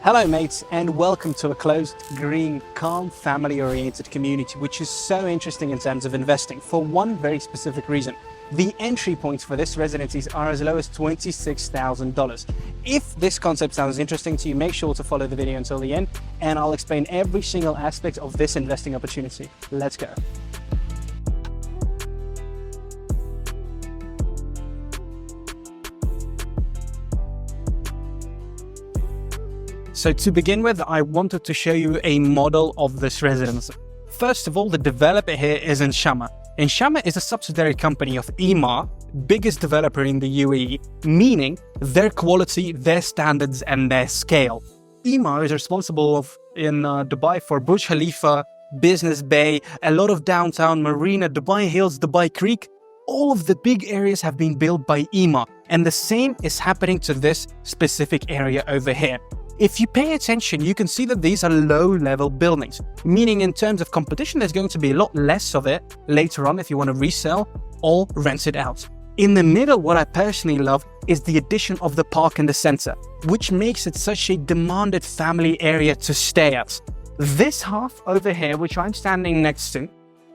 Hello mates, and welcome to a closed, green, calm, family-oriented community, which is so interesting in terms of investing for one very specific reason. The entry points for this residencies are as low as $26,000. If this concept sounds interesting to you, make sure to follow the video until the end, and I'll explain every single aspect of this investing opportunity. Let's go. So to begin with, I wanted to show you a model of this residence. First of all, the developer here is Inshama. Inshama is a subsidiary company of Emaar, biggest developer in the UAE, meaning their quality, their standards, and their scale. Emaar is responsible in Dubai for Burj Khalifa, Business Bay, a lot of downtown Marina, Dubai Hills, Dubai Creek. All of the big areas have been built by Emaar, and the same is happening to this specific area over here. If you pay attention, you can see that these are low-level buildings, meaning in terms of competition, there's going to be a lot less of it later on if you want to resell or rent it out. In the middle, what I personally love is the addition of the park in the center, which makes it such a demanded family area to stay at. This half over here, which I'm standing next to,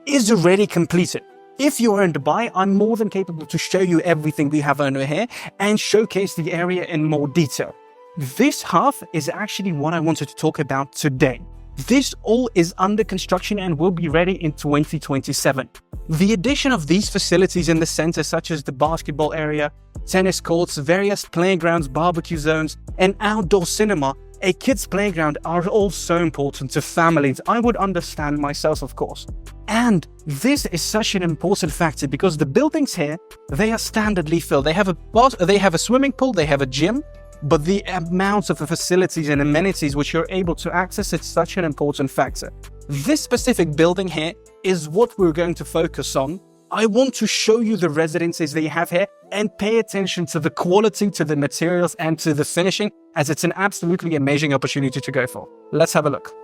is already completed. If you are in Dubai, I'm more than capable to show you everything we have over here and showcase the area in more detail. This half is actually what I wanted to talk about today. This all is under construction and will be ready in 2027. The addition of these facilities in the center, such as the basketball area, tennis courts, various playgrounds, barbecue zones, and outdoor cinema, a kids' playground, are all so important to families. I would understand myself, of course. And this is such an important factor because the buildings here, they are standardly filled. They have a swimming pool, they have a gym, but the amount of facilities and amenities which you're able to access is such an important factor. This specific building here is what we're going to focus on. I want to show you the residences they have here and pay attention to the quality, to the materials, and to the finishing, as it's an absolutely amazing opportunity to go for. Let's have a look.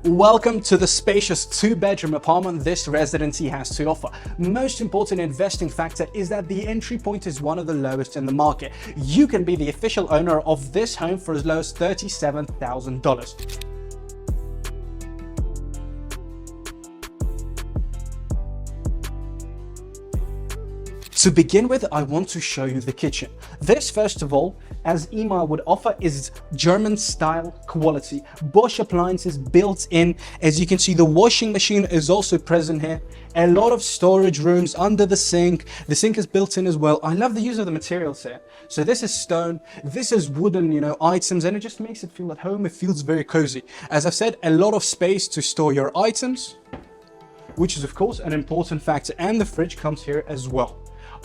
Welcome to the spacious two-bedroom apartment this residency has to offer. Most important investing factor is that the entry point is one of the lowest in the market. You can be the official owner of this home for as low as $37,000. To begin with, I want to show you the kitchen. This, first of all, as Emaar would offer, is German-style quality. Bosch appliances built in. As you can see, the washing machine is also present here. A lot of storage rooms under the sink. The sink is built in as well. I love the use of the materials here. So this is stone, this is wooden, items, and it just makes it feel at home. It feels very cozy. As I've said, a lot of space to store your items, which is of course an important factor, and the fridge comes here as well.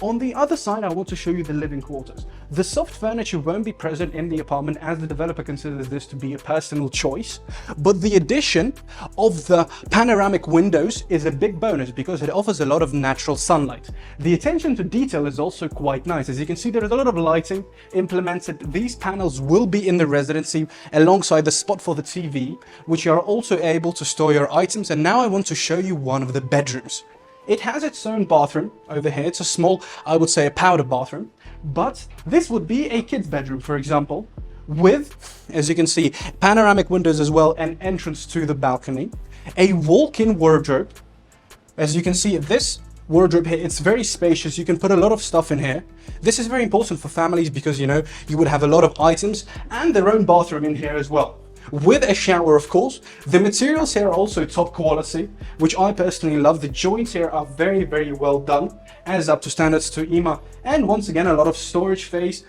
On the other side, I want to show you the living quarters. The soft furniture won't be present in the apartment as the developer considers this to be a personal choice, but the addition of the panoramic windows is a big bonus because it offers a lot of natural sunlight. The attention to detail is also quite nice. As you can see, there is a lot of lighting implemented. These panels will be in the residency alongside the spot for the TV, which you are also able to store your items. And now I want to show you one of the bedrooms. It has its own bathroom over here. It's a small, I would say, a powder bathroom, but this would be a kid's bedroom, for example, with, as you can see, panoramic windows as well, and entrance to the balcony, a walk-in wardrobe. As you can see, this wardrobe here, it's very spacious. You can put a lot of stuff in here. This is very important for families because, you would have a lot of items, and their own bathroom in here as well, with a shower, of course. The materials here are also top quality, which I personally love. The joints here are very, very well done, as up to standards to Emaar. And once again, a lot of storage space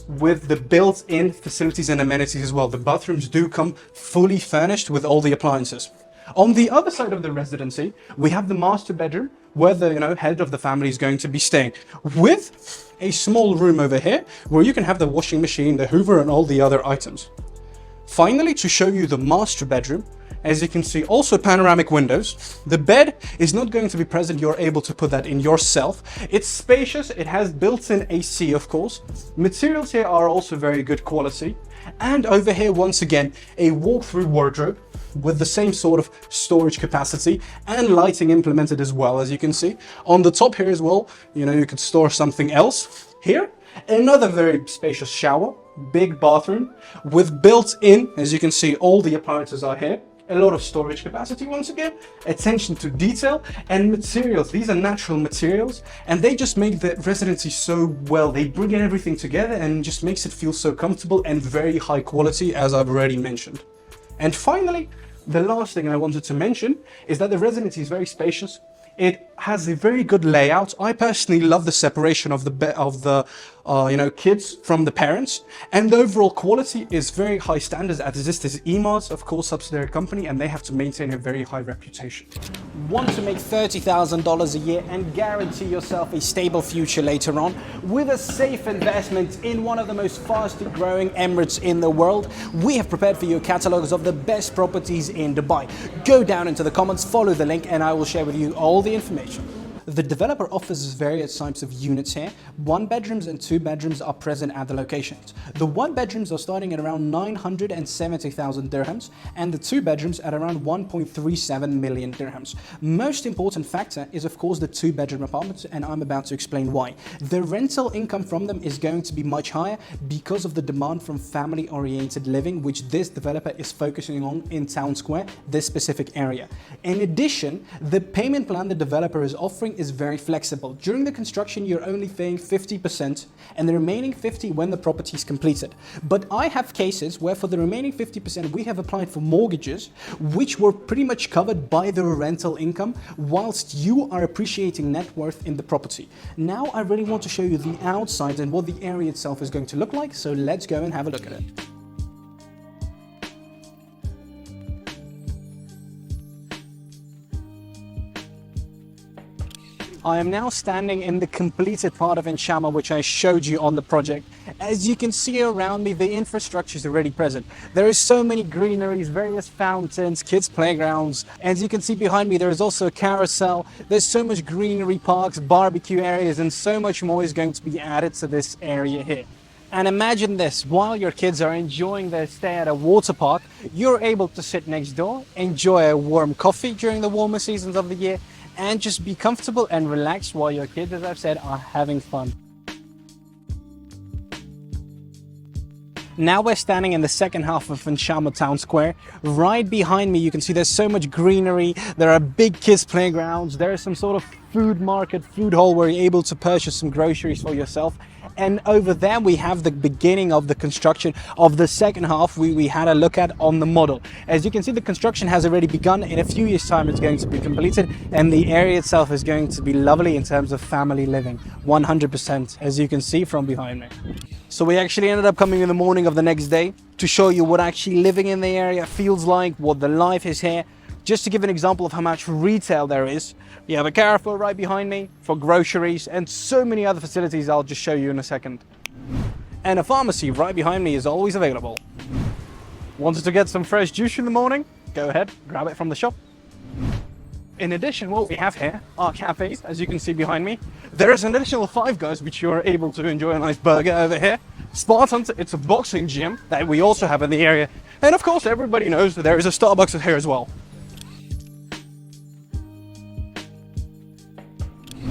with the built-in facilities and amenities as well. The bathrooms do come fully furnished with all the appliances. On the other side of the residency, we have the master bedroom where the head of the family is going to be staying, with a small room over here where you can have the washing machine, the Hoover, and all the other items. Finally, to show you the master bedroom, as you can see, also panoramic windows. The bed is not going to be present. You're able to put that in yourself. It's spacious. It has built-in AC, of course. Materials here are also very good quality. And over here, once again, a walk-through wardrobe with the same sort of storage capacity and lighting implemented as well, as you can see. On the top here as well, you could store something else. Here, Another very spacious shower, big bathroom with built-in, as you can see, all the appliances are here. A lot of storage capacity once again, attention to detail and materials. These are natural materials and they just make the residency so well. They bring everything together and just makes it feel so comfortable and very high quality, as I've already mentioned. And finally, the last thing I wanted to mention is that the residency is very spacious. It has a very good layout. I personally love the separation of the kids from the parents, and the overall quality is very high standards, as this is EMA's, of course, subsidiary company, and they have to maintain a very high reputation. Want to make $30,000 a year and guarantee yourself a stable future later on with a safe investment in one of the most fastest growing Emirates in the world? We have prepared for you catalogs of the best properties in Dubai. Go down into the comments, follow the link, and I will share with you all the information. The developer offers various types of units here. 1 bedrooms and 2 bedrooms are present at the locations. The 1 bedrooms are starting at around 970,000 dirhams and the 2 bedrooms at around 1.37 million dirhams. Most important factor is of course the 2 bedroom apartments, and I'm about to explain why. The rental income from them is going to be much higher because of the demand from family oriented living, which this developer is focusing on in Town Square, this specific area. In addition, the payment plan the developer is offering is very flexible. During the construction, you're only paying 50% and the remaining 50% when the property is completed. But I have cases where for the remaining 50% we have applied for mortgages which were pretty much covered by the rental income whilst you are appreciating net worth in the property. Now I really want to show you the outside and what the area itself is going to look like, so let's go and have a look at it. I am now standing in the completed part of Inshama, which I showed you on the project. As you can see around me, the infrastructure is already present. There is so many greeneries, various fountains, kids' playgrounds. As you can see behind me, there is also a carousel. There's so much greenery, parks, barbecue areas, and so much more is going to be added to this area here. And imagine this, while your kids are enjoying their stay at a water park, you're able to sit next door, enjoy a warm coffee during the warmer seasons of the year, and just be comfortable and relaxed while your kids, as I've said, are having fun. Now we're standing in the second half of Inshama Town Square. Right behind me, you can see there's so much greenery. There are big kids playgrounds. There is some sort of food market, food hall where you're able to purchase some groceries for yourself. And over there we have the beginning of the construction of the second half we had a look at on the model. As you can see, the construction has already begun. In a few years time it's going to be completed, and the area itself is going to be lovely in terms of family living, 100%, as you can see from behind me. So we actually ended up coming in the morning of the next day to show you what actually living in the area feels like, what the life is here. Just to give an example of how much retail there is, you have a Carrefour right behind me for groceries and so many other facilities I'll just show you in a second. And a pharmacy right behind me is always available. Wanted to get some fresh juice in the morning? Go ahead, grab it from the shop. In addition, what we have here are cafes, as you can see behind me. There is an additional Five Guys, which you are able to enjoy a nice burger over here. Spartans, it's a boxing gym that we also have in the area. And of course, everybody knows that there is a Starbucks here as well.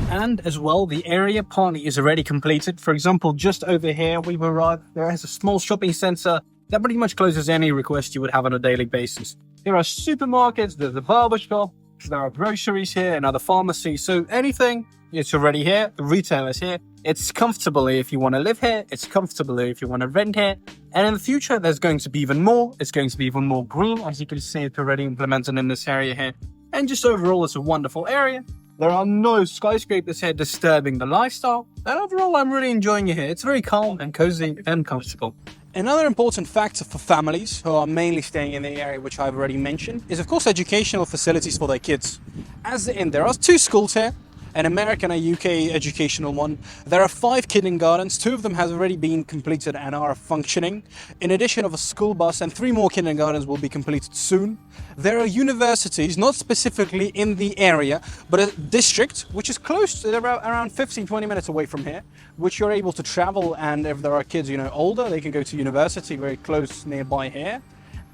And as well, the area partly is already completed. For example, just over here, we've arrived. There is a small shopping center that pretty much closes any request you would have on a daily basis. There are supermarkets, there's a barber shop, there are groceries here, another pharmacy. So anything, it's already here. The retail is here. It's comfortable if you want to live here. It's comfortable if you want to rent here. And in the future, there's going to be even more. It's going to be even more green. As you can see, it's already implemented in this area here. And just overall, it's a wonderful area. There are no skyscrapers here disturbing the lifestyle. And overall, I'm really enjoying it here. It's very calm and cozy and comfortable. Another important factor for families who are mainly staying in the area, which I've already mentioned, is of course educational facilities for their kids. As in, there are 2 schools here, an American and a UK educational one. There are 5 kindergartens, 2 of them have already been completed and are functioning. In addition of a school bus, and 3 more kindergartens will be completed soon. There are universities, not specifically in the area, but a district which is close to around 15-20 minutes away from here, which you're able to travel, and if there are kids, older, they can go to university very close nearby here.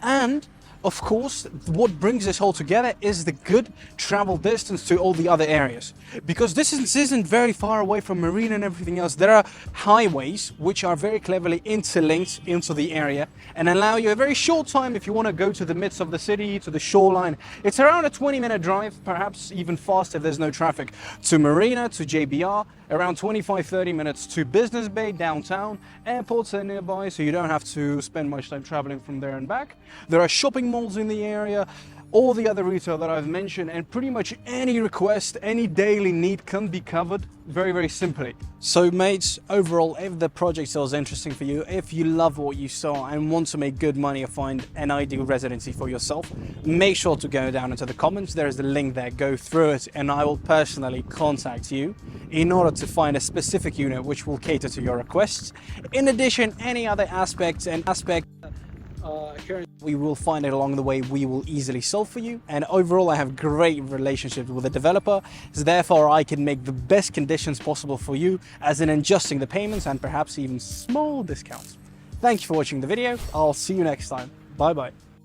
And of course, what brings this all together is the good travel distance to all the other areas. Because this isn't very far away from Marina and everything else. There are highways which are very cleverly interlinked into the area and allow you a very short time if you want to go to the midst of the city, to the shoreline. It's around a 20-minute drive, perhaps even faster if there's no traffic, to Marina, to JBR, around 25-30 minutes to Business Bay, downtown. Airports are nearby, so you don't have to spend much time traveling from there and back. There are shopping malls in the area, all the other retail that I've mentioned, and pretty much any request, any daily need can be covered very, very simply. So mates, overall, if the project sounds interesting for you, if you love what you saw and want to make good money or find an ideal residency for yourself, make sure to go down into the comments. There is a link there, go through it, and I will personally contact you in order to find a specific unit which will cater to your requests. In addition, any other aspects we will find it along the way, we will easily solve for you. And overall, I have great relationships with the developer, so therefore I can make the best conditions possible for you, as in adjusting the payments and perhaps even small discounts. Thank you for watching the video. I'll see you next time. Bye bye.